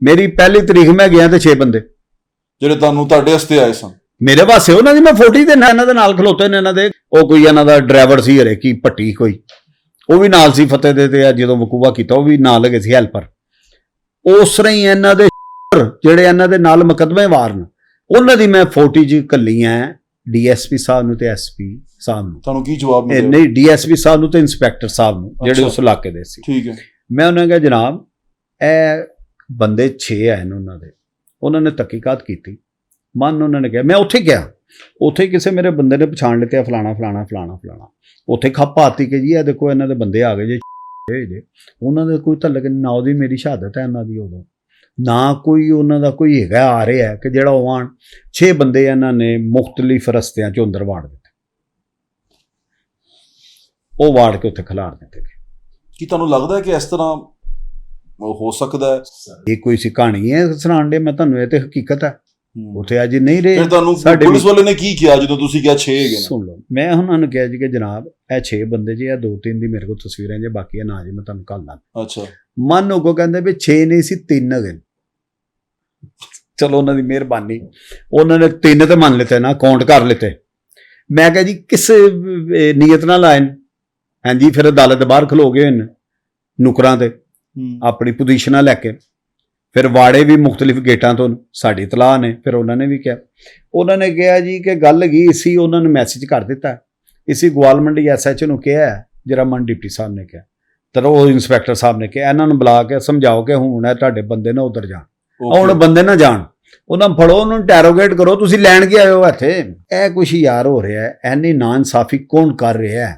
ਮੇਰੀ ਪਹਿਲੀ ਤਰੀਕ ਮੈਂ ਗਿਆ ਤੇ 6 ਬੰਦੇ ਜਿਹੜੇ ਤੁਹਾਡੇ ਵਾਸਤੇ ਆਏ ਸਨ। ਮੇਰੇ ਵਾਸਤੇ ਉਹਨਾਂ ਦੀ ਮੈਂ ਫੋਟੋ ਦੇਣਾ, ਇਹਨਾਂ ਦੇ ਨਾਲ ਖਲੋਤੇ ਨੇ ਇਹਨਾਂ ਦੇ। ਉਹ ਕੋਈ ਇਹਨਾਂ ਦਾ ਡਰਾਈਵਰ ਸੀ ਹਰੇ ਕੀ ਭੱਟੀ ਕੋਈ, ਉਹ ਵੀ ਨਾਲ ਸੀ ਫਤਿਹ ਦੇ। ਤੇ ਜਦੋਂ ਵਕੂਆ ਕੀਤਾ ਉਹ ਵੀ ਨਾਲ ਲੱਗੇ ਸੀ ਹੈਲਪਰ। ਉਸ ਤਰ੍ਹਾਂ ਹੀ ਇਹਨਾਂ ਦੇ ਜਿਹੜੇ ਇਹਨਾਂ ਦੇ ਨਾਲ ਮੁਕੱਦਮੇ ਵਾਰਨ, ਉਹਨਾਂ ਦੀ ਮੈਂ ਫੋਟੋ 'ਚ ਘੱਲੀ ਐ ਡੀਐਸਪੀ ਸਾਹਿਬ ਨੂੰ ਤੇ ਐਸਪੀ ਸਾਹਿਬ ਨੂੰ। ਤੁਹਾਨੂੰ ਕੀ ਜਵਾਬ ਮਿਲਿਆ? ਨਹੀਂ, ਡੀਐਸਪੀ ਸਾਹਿਬ ਨੂੰ ਤੇ ਇੰਸਪੈਕਟਰ ਸਾਹਿਬ ਨੂੰ, ਜਿਹੜੇ ਉਸ ਇਲਾਕੇ ਦੇ ਸੀ। ਠੀਕ ਹੈ। ਮੈਂ ਉਹਨਾਂ ਨੂੰ ਕਿਹਾ ਜਨਾਬ ਇਹ ਬੰਦੇ 6 ਆਏ ਨੇ ਉਹਨਾਂ ਦੇ। ਉਹਨਾਂ ਨੇ ਤਹਿਕੀਕਾਤ ਕੀਤੀ। ਉਹਨਾਂ ਨੇ ਕਿਹਾ, ਮੈਂ ਉੱਥੇ ਗਿਆ, ਉੱਥੇ ਕਿਸੇ ਮੇਰੇ ਬੰਦੇ ਨੇ ਪਛਾਣ ਲਿੱਤੇ ਫਲਾਣਾ ਫਲਾਣਾ ਫਲਾਣਾ ਫਲਾਣਾ। ਉੱਥੇ ਖੱਪ ਆਤੀ ਕਿ ਜੀ ਇਹ ਦੇਖੋ ਇਹਨਾਂ ਦੇ ਬੰਦੇ ਆ ਗਏ ਜੇ। ਉਹਨਾਂ ਦੇ ਕੋਈ ਤਲਕ ਨਾ ਉਹਦੀ ਮੇਰੀ ਸ਼ਹਾਦਤ ਹੈ ਇਹਨਾਂ ਦੀ, ਉਦੋਂ ਨਾ ਕੋਈ ਉਹਨਾਂ ਦਾ ਕੋਈ ਹੈਗਾ ਆ ਰਿਹਾ ਕਿ ਜਿਹੜਾ ਉਹ ਆਣ। 6 ਬੰਦੇ ਇਹਨਾਂ ਨੇ ਮੁਖਤਲਿਫ ਰਸਤਿਆਂ 'ਚੋਂ ਅੰਦਰ ਵਾੜ ਦਿੱਤੇ, ਉਹ ਵਾੜ ਕੇ ਉੱਥੇ ਖਿਲਾਰ ਦਿੱਤੇ ਗਏ। ਕੀ ਤੁਹਾਨੂੰ ਲੱਗਦਾ ਹੈ ਕਿ ਇਸ ਤਰ੍ਹਾਂ ਹੋ ਸਕਦਾ ਹੈ? ਇਹ ਕੋਈ ਸੀ ਕਹਾਣੀ ਹੈ ਸੁਣਾਉਣ ਦੇ, ਮੈਂ ਤੁਹਾਨੂੰ, ਇਹ ਤੇ ਹਕੀਕਤ ਹੈ। ਉੱਥੇ ਅੱਜ ਨਹੀਂ ਰਹੇ। ਫਿਰ ਤੁਹਾਨੂੰ ਪੁਲਿਸ ਵਾਲੇ ਨੇ ਕੀ ਕਿਹਾ ਜਦੋਂ ਤੁਸੀਂ ਕਿਹਾ 6 ਹੈਗੇ ਨੇ? ਸੁਣ ਲਓ, ਮੈਂ ਉਹਨਾਂ ਨੂੰ ਕਿਹਾ ਜੀ ਕਿ ਜਨਾਬ ਇਹ 6 ਬੰਦੇ ਜੀ, ਇਹ 2-3 ਦੀ ਮੇਰੇ ਕੋਲ ਤਸਵੀਰਾਂ ਜੇ, ਬਾਕੀ ਇਹ ਨਾ ਜੀ ਮੈਂ ਤੁਹਾਨੂੰ ਕੱਲ ਦੱਸ। ਅੱਛਾ। ਮਨ ਉਹ ਕਹਿੰਦੇ ਵੀ 6 ਨਹੀਂ ਸੀ 3 ਹੈਗੇ। ਚਲੋ ਉਹਨਾਂ ਦੀ ਮਿਹਰਬਾਨੀ, ਉਹਨਾਂ ਨੇ 3 ਤੇ ਮੰਨ ਲਿੱਤੇ ਨਾ, ਕਾਊਂਟ ਕਰ ਲਿੱਤੇ। ਮੈਂ ਕਿਹਾ ਜੀ ਕਿਸ ਨੀਅਤ ਨਾਲ ਆਏ? ਹਾਂਜੀ, ਫਿਰ ਅਦਾਲਤ ਦੇ ਬਾਹਰ ਖਲੋ ਗਏ ਨੇ ਨੁਕਰਾਂ ਤੇ ਆਪਣੀ ਪੋਜੀਸ਼ਨਾਂ ਲੈ ਕੇ। ਫਿਰ ਵਾੜੇ ਵੀ ਮੁਖਤਲਿਫ ਗੇਟਾਂ ਤੋਂ ਸਾਡੀ ਇਤਲਾਹ ਨੇ। ਫਿਰ ਉਹਨਾਂ ਨੇ ਵੀ ਕਿਹਾ, ਉਹਨਾਂ ਨੇ ਕਿਹਾ ਜੀ ਕਿ ਗੱਲ ਹੈਗੀ ਸੀ, ਉਹਨਾਂ ਨੇ ਮੈਸੇਜ ਕਰ ਦਿੱਤਾ ਇਸੀ ਗਵਾਲ ਮੰਡੀ SHO ਨੂੰ ਕਿਹਾ, ਜਿਹੜਾ ਮਨ ਡਿਪਟੀ ਸਾਹਿਬ ਨੇ ਕਿਹਾ, ਤਾਂ ਉਹ ਇੰਸਪੈਕਟਰ ਸਾਹਿਬ ਨੇ ਕਿਹਾ ਇਹਨਾਂ ਨੂੰ ਬੁਲਾ ਕੇ ਸਮਝਾਓ ਕਿ ਹੁਣ ਇਹ ਤੁਹਾਡੇ ਬੰਦੇ ਨਾ ਉੱਧਰ ਜਾਣ। ਹੁਣ ਬੰਦੇ ਨਾ ਜਾਣ, ਉਹਨਾਂ ਨੂੰ ਫੜੋ, ਉਹਨੂੰ ਇੰਟੈਰੋਗੇਟ ਕਰੋ, ਤੁਸੀਂ ਲੈਣ ਕੇ ਆਏ ਹੋ ਇੱਥੇ। ਇਹ ਕੁਛ ਯਾਰ ਹੋ ਰਿਹਾ, ਐਨੀ ਨਾ ਇਨਸਾਫੀ ਕੌਣ ਕਰ ਰਿਹਾ?